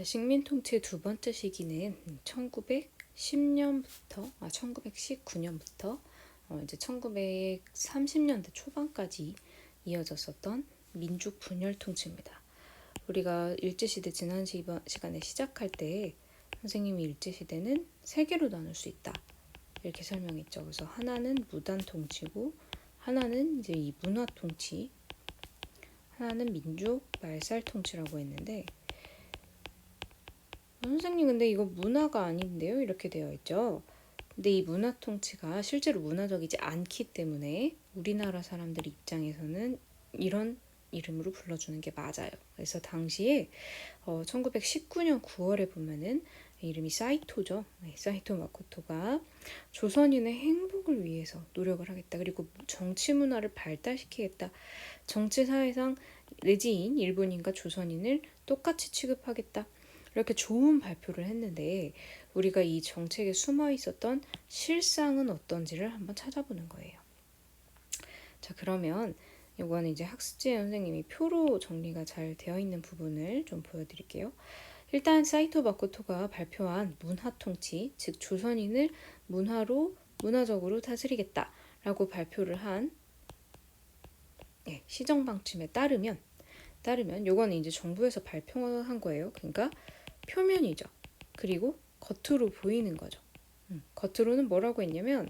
자, 식민통치의 두 번째 시기는 1919년부터 이제 1930년대 초반까지 이어졌었던 민족 분열 통치입니다. 우리가 일제시대 지난 시간에 시작할 때 선생님이 일제시대는 세 개로 나눌 수 있다 이렇게 설명했죠. 그래서 하나는 무단 통치고, 하나는 이제 이 문화 통치, 하나는 민족 말살 통치라고 했는데, 선생님 근데 이거 문화가 아닌데요? 이렇게 되어 있죠. 근데 이 문화 통치가 실제로 문화적이지 않기 때문에 우리나라 사람들 입장에서는 이런 이름으로 불러주는 게 맞아요. 그래서 당시에 1919년 9월에 보면은 이름이 사이토죠. 사이토 마코토가 조선인의 행복을 위해서 노력을 하겠다. 그리고 정치 문화를 발달시키겠다. 정치 사회상 내지인 일본인과 조선인을 똑같이 취급하겠다. 이렇게 좋은 발표를 했는데 우리가 이 정책에 숨어 있었던 실상은 어떤지를 한번 찾아보는 거예요. 자, 그러면 이거는 이제 학습지에 선생님이 표로 정리가 잘 되어 있는 부분을 좀 보여드릴게요. 일단 사이토 마코토가 발표한 문화 통치, 즉 조선인을 문화적으로 다스리겠다라고 발표를 한 시정 방침에 따르면 요거는 이제 정부에서 발표한 거예요. 그러니까 표면이죠. 그리고 겉으로 보이는 거죠. 겉으로는 뭐라고 했냐면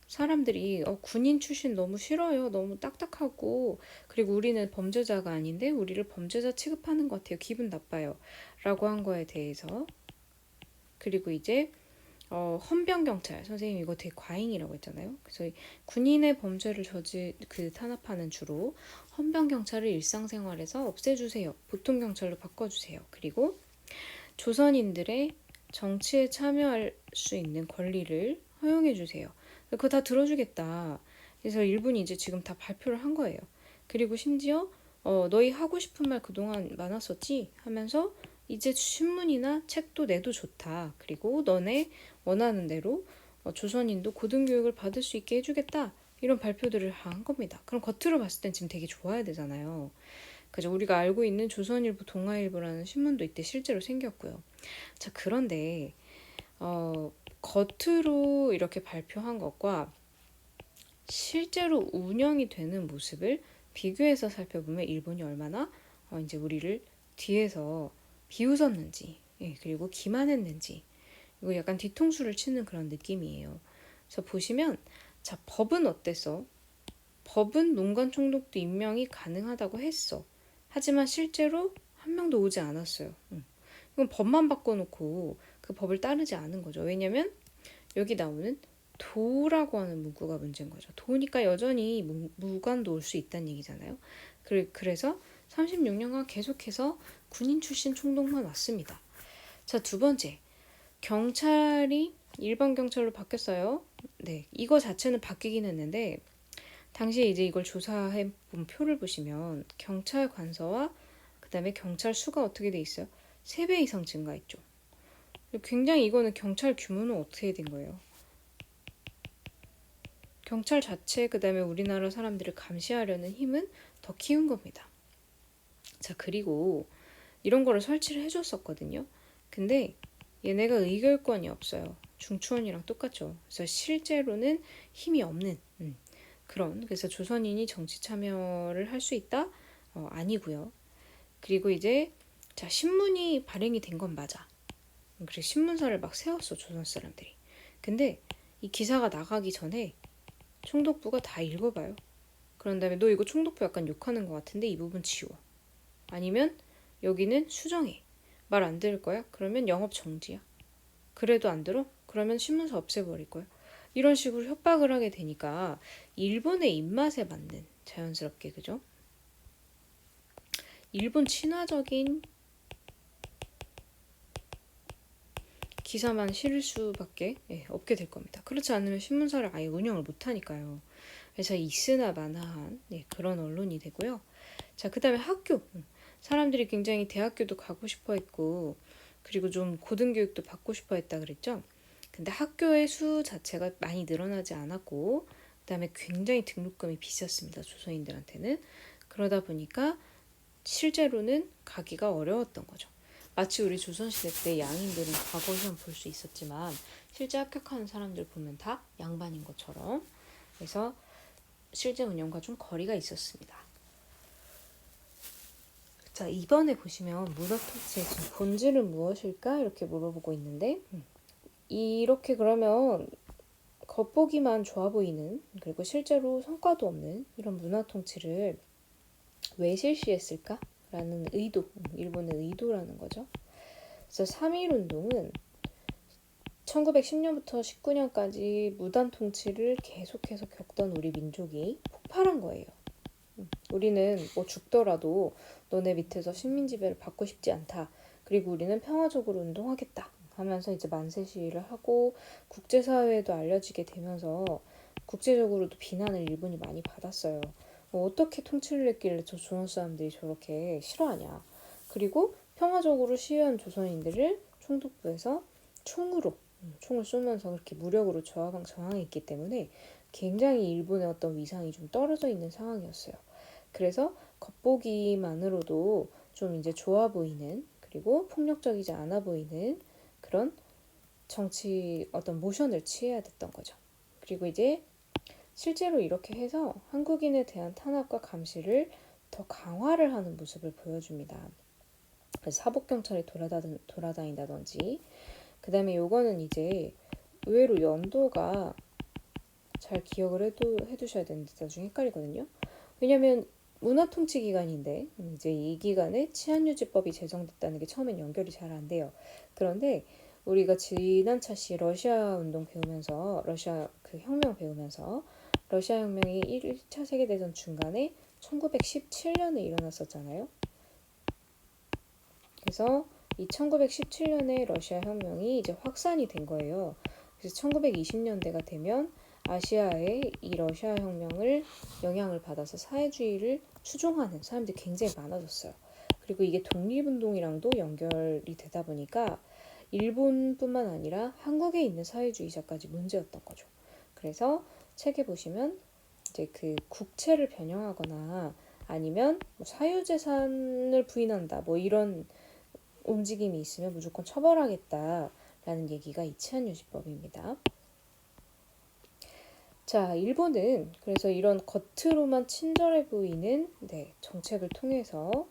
사람들이 군인 출신 너무 싫어요. 너무 딱딱하고, 그리고 우리는 범죄자가 아닌데 우리를 범죄자 취급하는 것 같아요. 기분 나빠요. 라고 한 거에 대해서. 그리고 이제 헌병경찰, 선생님 이거 되게 과잉이라고 했잖아요. 그래서 군인의 범죄를 탄압하는 주로 헌병경찰을 일상생활에서 없애주세요. 보통경찰로 바꿔주세요. 그리고 조선인들의 정치에 참여할 수 있는 권리를 허용해주세요. 그거 다 들어주겠다. 그래서 일본이 이제 지금 다 발표를 한 거예요. 그리고 심지어 너희 하고 싶은 말 그동안 많았었지? 하면서 이제 신문이나 책도 내도 좋다. 그리고 너네 원하는 대로 조선인도 고등교육을 받을 수 있게 해주겠다. 이런 발표들을 한 겁니다. 그럼 겉으로 봤을 땐 지금 되게 좋아야 되잖아요. 그죠? 우리가 알고 있는 조선일보, 동아일보라는 신문도 이때 실제로 생겼고요. 자, 그런데 겉으로 이렇게 발표한 것과 실제로 운영이 되는 모습을 비교해서 살펴보면 일본이 얼마나 이제 우리를 뒤에서 비웃었는지, 그리고 기만했는지, 이거 약간 뒤통수를 치는 그런 느낌이에요. 그래서 보시면, 자, 법은 어땠어? 법은 농간 총독도 임명이 가능하다고 했어. 하지만 실제로 한 명도 오지 않았어요. 이건 법만 바꿔놓고 그 법을 따르지 않은 거죠. 왜냐면 여기 나오는 도라고 하는 문구가 문제인 거죠. 도니까 여전히 무관도 올 수 있다는 얘기잖아요. 그래서 36년간 계속해서 군인 출신 총독만 왔습니다. 자, 두 번째. 경찰이 일반 경찰로 바뀌었어요. 네, 이거 자체는 바뀌긴 했는데 당시에 이제 이걸 조사해 본 표를 보시면 경찰 관서와 그다음에 경찰 수가 어떻게 돼 있어요? 3배 이상 증가했죠. 굉장히 이거는 경찰 규모는 어떻게 된 거예요? 경찰 자체 그다음에 우리나라 사람들을 감시하려는 힘은 더 키운 겁니다. 자, 그리고 이런 거를 설치를 해줬었거든요. 근데 얘네가 의결권이 없어요. 중추원이랑 똑같죠. 그래서 실제로는 힘이 없는 그래서 조선인이 정치 참여를 할 수 있다? 아니고요. 그리고 이제 자, 신문이 발행이 된 건 맞아. 그래서 신문사를 막 세웠어, 조선 사람들이. 근데 이 기사가 나가기 전에 총독부가 다 읽어봐요. 그런 다음에 너 이거 총독부 약간 욕하는 것 같은데 이 부분 지워. 아니면 여기는 수정해. 말 안 들을 거야? 그러면 영업 정지야. 그래도 안 들어? 그러면 신문사 없애버릴 거야. 이런 식으로 협박을 하게 되니까 일본의 입맛에 맞는, 자연스럽게, 그죠? 일본 친화적인 기사만 실을 수밖에 없게 될 겁니다. 그렇지 않으면 신문사를 아예 운영을 못하니까요. 그래서 있으나 마나한 그런 언론이 되고요. 자, 그 다음에 학교. 사람들이 굉장히 대학교도 가고 싶어 했고, 그리고 좀 고등교육도 받고 싶어 했다 그랬죠. 근데 학교의 수 자체가 많이 늘어나지 않았고, 그 다음에 굉장히 등록금이 비쌌습니다. 조선인들한테는. 그러다 보니까 실제로는 가기가 어려웠던 거죠. 마치 우리 조선시대 때 양인들은 과거 시험 볼 수 있었지만 실제 합격하는 사람들 보면 다 양반인 것처럼, 그래서 실제 운영과 좀 거리가 있었습니다. 자, 이번에 보시면 문화통치의 본질은 무엇일까? 이렇게 물어보고 있는데, 이렇게 그러면 겉보기만 좋아 보이는, 그리고 실제로 성과도 없는 이런 문화통치를 왜 실시했을까? 라는 의도, 일본의 의도라는 거죠. 그래서 3.1운동은 1910년부터 19년까지 무단 통치를 계속해서 겪던 우리 민족이 폭발한 거예요. 우리는 뭐 죽더라도 너네 밑에서 식민 지배를 받고 싶지 않다. 그리고 우리는 평화적으로 운동하겠다 하면서 이제 만세 시위를 하고 국제사회에도 알려지게 되면서 국제적으로도 비난을 일본이 많이 받았어요. 뭐 어떻게 통치를 했길래 저 조선 사람들이 저렇게 싫어하냐. 그리고 평화적으로 시위한 조선인들을 총독부에서 총을 쏘면서 그렇게 무력으로 저항했기 때문에 굉장히 일본의 어떤 위상이 좀 떨어져 있는 상황이었어요. 그래서 겉보기만으로도 좀 이제 좋아 보이는, 그리고 폭력적이지 않아 보이는 그런 정치 어떤 모션을 취해야 됐던 거죠. 그리고 이제 실제로 이렇게 해서 한국인에 대한 탄압과 감시를 더 강화를 하는 모습을 보여줍니다. 그래서 사복경찰이 돌아다닌다든지, 그 다음에 요거는 이제 의외로 연도가 잘 기억을 해두셔야 되는데 나중에 헷갈리거든요. 왜냐면 문화통치 기간인데 이제 이 기간에 치안유지법이 제정됐다는 게 처음엔 연결이 잘 안 돼요. 그런데 우리가 지난 차시 러시아 운동 배우면서, 러시아 그 혁명 배우면서, 러시아 혁명이 1차 세계대전 중간에 1917년에 일어났었잖아요. 그래서 이 1917년에 러시아 혁명이 이제 확산이 된 거예요. 그래서 1920년대가 되면 아시아에 이 러시아 혁명을 영향을 받아서 사회주의를 추종하는 사람들이 굉장히 많아졌어요. 그리고 이게 독립운동이랑도 연결이 되다 보니까 일본뿐만 아니라 한국에 있는 사회주의자까지 문제였던 거죠. 그래서 책에 보시면 이제 그 국채를 변형하거나 아니면 뭐 사유재산을 부인한다, 뭐 이런 움직임이 있으면 무조건 처벌하겠다라는 얘기가 이치안유지법입니다. 자, 일본은 그래서 이런 겉으로만 친절해 보이는 정책을 통해서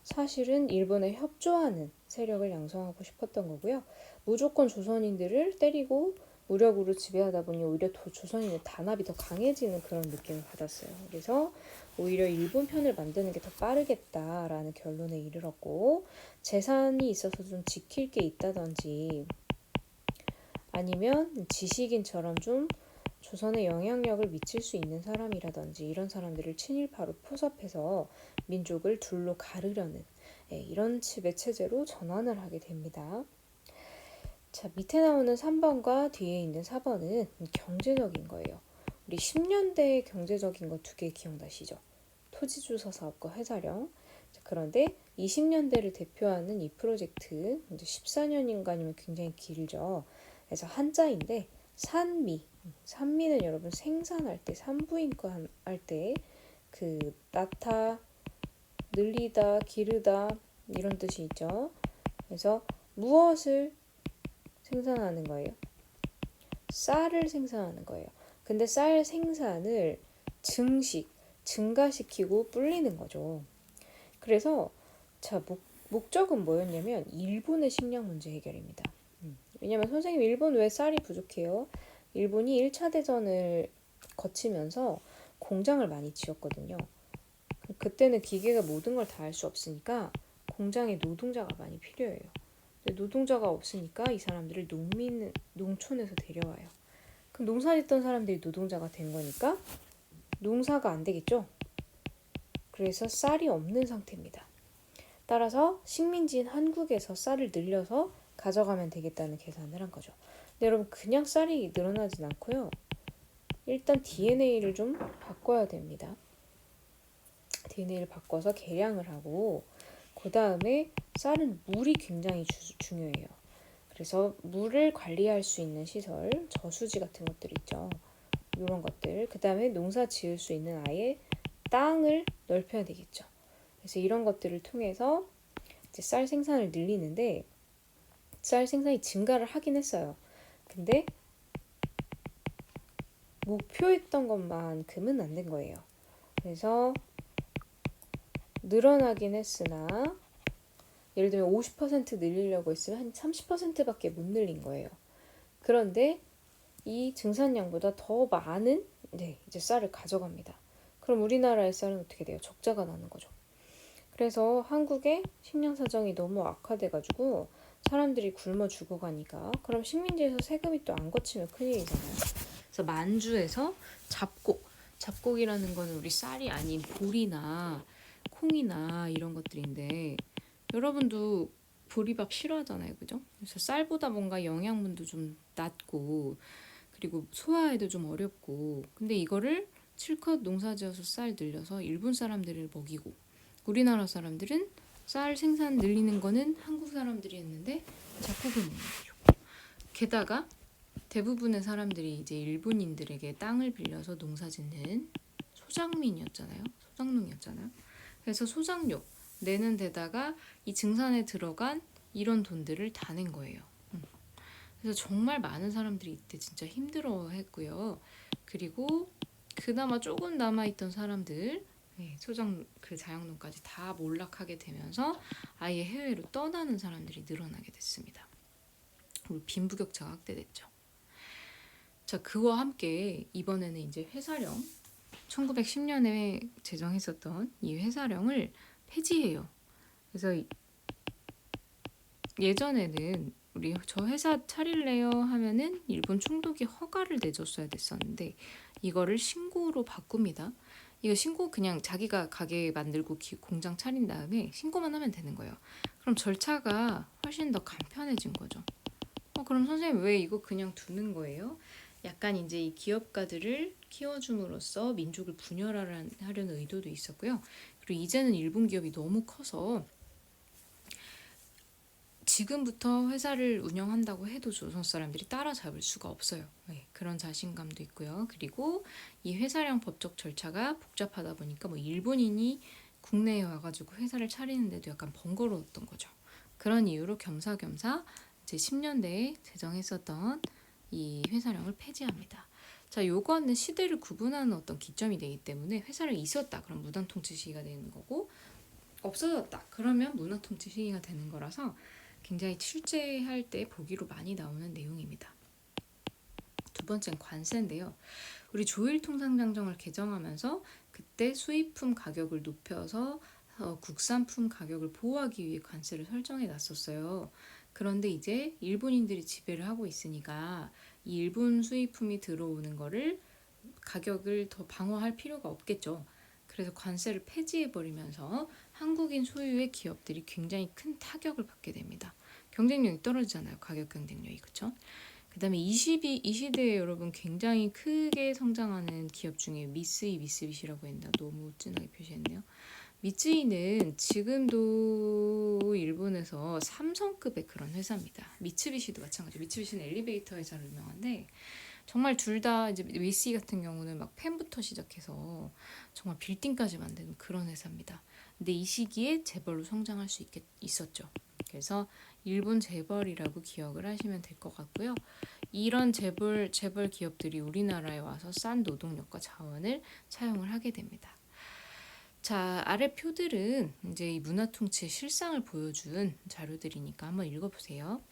사실은 일본에 협조하는 세력을 양성하고 싶었던 거고요. 무조건 조선인들을 때리고 무력으로 지배하다 보니 오히려 조선인의 단합이 더 강해지는 그런 느낌을 받았어요. 그래서 오히려 일본 편을 만드는 게 더 빠르겠다라는 결론에 이르렀고, 재산이 있어서 좀 지킬 게 있다든지 아니면 지식인처럼 좀 조선에 영향력을 미칠 수 있는 사람이라든지 이런 사람들을 친일파로 포섭해서 민족을 둘로 가르려는 이런 지배체제로 전환을 하게 됩니다. 자, 밑에 나오는 3번과 뒤에 있는 4번은 경제적인 거예요. 우리 10년대 경제적인 거 두 개 기억나시죠? 토지주서 사업과 해사령. 그런데 20년대를 대표하는 이 프로젝트, 이제 14년인가 아니면 굉장히 길죠. 그래서 한자인데 산미는 여러분 생산할 때, 산부인과 할 때 그 낳다, 늘리다, 기르다 이런 뜻이 있죠. 그래서 무엇을 생산하는 거예요? 쌀을 생산하는 거예요. 근데 쌀 생산을 증가시키고 불리는 거죠. 그래서 자, 목적은 뭐였냐면 일본의 식량 문제 해결입니다. 왜냐면 선생님, 일본 왜 쌀이 부족해요? 일본이 1차 대전을 거치면서 공장을 많이 지었거든요. 그때는 기계가 모든 걸 다 할 수 없으니까 공장에 노동자가 많이 필요해요. 근데 노동자가 없으니까 이 사람들을 농촌에서 데려와요. 그럼 농사 짓던 사람들이 노동자가 된 거니까 농사가 안 되겠죠? 그래서 쌀이 없는 상태입니다. 따라서 식민지인 한국에서 쌀을 늘려서 가져가면 되겠다는 계산을 한 거죠. 근데 여러분, 그냥 쌀이 늘어나진 않고요. 일단 DNA를 좀 바꿔야 됩니다. DNA를 바꿔서 개량을 하고, 그 다음에 쌀은 물이 굉장히 중요해요. 그래서 물을 관리할 수 있는 시설, 저수지 같은 것들 있죠. 이런 것들. 그 다음에 농사 지을 수 있는 아예 땅을 넓혀야 되겠죠. 그래서 이런 것들을 통해서 이제 쌀 생산을 늘리는데 쌀 생산이 증가를 하긴 했어요. 근데 목표했던 것만큼은 안 된 거예요. 그래서 늘어나긴 했으나 예를 들면 50% 늘리려고 했으면 한 30%밖에 못 늘린 거예요. 그런데 이 증산량보다 더 많은 이제 쌀을 가져갑니다. 그럼 우리나라의 쌀은 어떻게 돼요? 적자가 나는 거죠. 그래서 한국의 식량 사정이 너무 악화돼가지고 사람들이 굶어 죽어가니까 그럼 식민지에서 세금이 또 안 거치면 큰일이잖아요. 그래서 만주에서 잡곡이라는 거는 우리 쌀이 아닌 보리나 콩이나 이런 것들인데 여러분도 보리밥 싫어하잖아요, 그죠? 그래서 쌀보다 뭔가 영양분도 좀 낮고 그리고 소화에도 좀 어렵고 근데 이거를 실컷 농사지어서 쌀 늘려서 일본 사람들을 먹이고 우리나라 사람들은 쌀 생산 늘리는 거는 한국 사람들이 했는데 잡곡을 먹는 거죠. 게다가 대부분의 사람들이 이제 일본인들에게 땅을 빌려서 농사짓는 소작민이었잖아요. 소작농이었잖아요. 그래서 소작료 내는 데다가 이 증산에 들어간 이런 돈들을 다 낸 거예요. 그래서 정말 많은 사람들이 이때 진짜 힘들어했고요. 그리고 그나마 조금 남아있던 사람들 소장 그 자영농까지 다 몰락하게 되면서 아예 해외로 떠나는 사람들이 늘어나게 됐습니다. 그리고 빈부격차가 확대됐죠. 자, 그와 함께 이번에는 이제 회사령 1910년에 제정했었던 이 회사령을 폐지해요. 그래서 예전에는 우리 저 회사 차릴래요 하면은 일본 총독이 허가를 내줬어야 됐었는데 이거를 신고로 바꿉니다. 이거 신고 그냥 자기가 가게 만들고 공장 차린 다음에 신고만 하면 되는 거예요. 그럼 절차가 훨씬 더 간편해진 거죠. 그럼 선생님 왜 이거 그냥 두는 거예요? 약간 이제 이 기업가들을 키워줌으로써 민족을 분열하려는 의도도 있었고요. 그리고 이제는 일본 기업이 너무 커서 지금부터 회사를 운영한다고 해도 조선 사람들이 따라잡을 수가 없어요. 그런 자신감도 있고요. 그리고 이 회사령 법적 절차가 복잡하다 보니까 뭐 일본인이 국내에 와가지고 회사를 차리는데도 약간 번거로웠던 거죠. 그런 이유로 겸사겸사 이제 10년대에 제정했었던 이 회사령을 폐지합니다. 자, 요거는 시대를 구분하는 어떤 기점이 되기 때문에 회사령이 있었다. 그럼 무단통치 시기가 되는 거고 없어졌다. 그러면 문화통치 시기가 되는 거라서 굉장히 출제할 때 보기로 많이 나오는 내용입니다. 두 번째는 관세인데요. 우리 조일통상장정을 개정하면서 그때 수입품 가격을 높여서 국산품 가격을 보호하기 위해 관세를 설정해 놨었어요. 그런데 이제 일본인들이 지배를 하고 있으니까 이 일본 수입품이 들어오는 거를 가격을 더 방어할 필요가 없겠죠. 그래서 관세를 폐지해버리면서 한국인 소유의 기업들이 굉장히 큰 타격을 받게 됩니다. 경쟁력이 떨어지잖아요. 가격 경쟁력이. 그렇죠? 그 다음에 이 시대에 여러분 굉장히 크게 성장하는 기업 중에 미쓰이, 미쓰비시라고 했나? 너무 진하게 표시했네요. 미쓰이는 지금도 일본에서 삼성급의 그런 회사입니다. 미쓰비시도 마찬가지죠. 미쓰비시는 엘리베이터 회사로 유명한데 정말 둘 다 이제 미쓰이 같은 경우는 막 펜부터 시작해서 정말 빌딩까지 만드는 그런 회사입니다. 근데 이 시기에 재벌로 성장할 수 있었죠. 그래서 일본 재벌이라고 기억을 하시면 될 것 같고요. 이런 재벌 기업들이 우리나라에 와서 싼 노동력과 자원을 차용을 하게 됩니다. 자, 아래 표들은 이제 이 문화통치의 실상을 보여준 자료들이니까 한번 읽어보세요.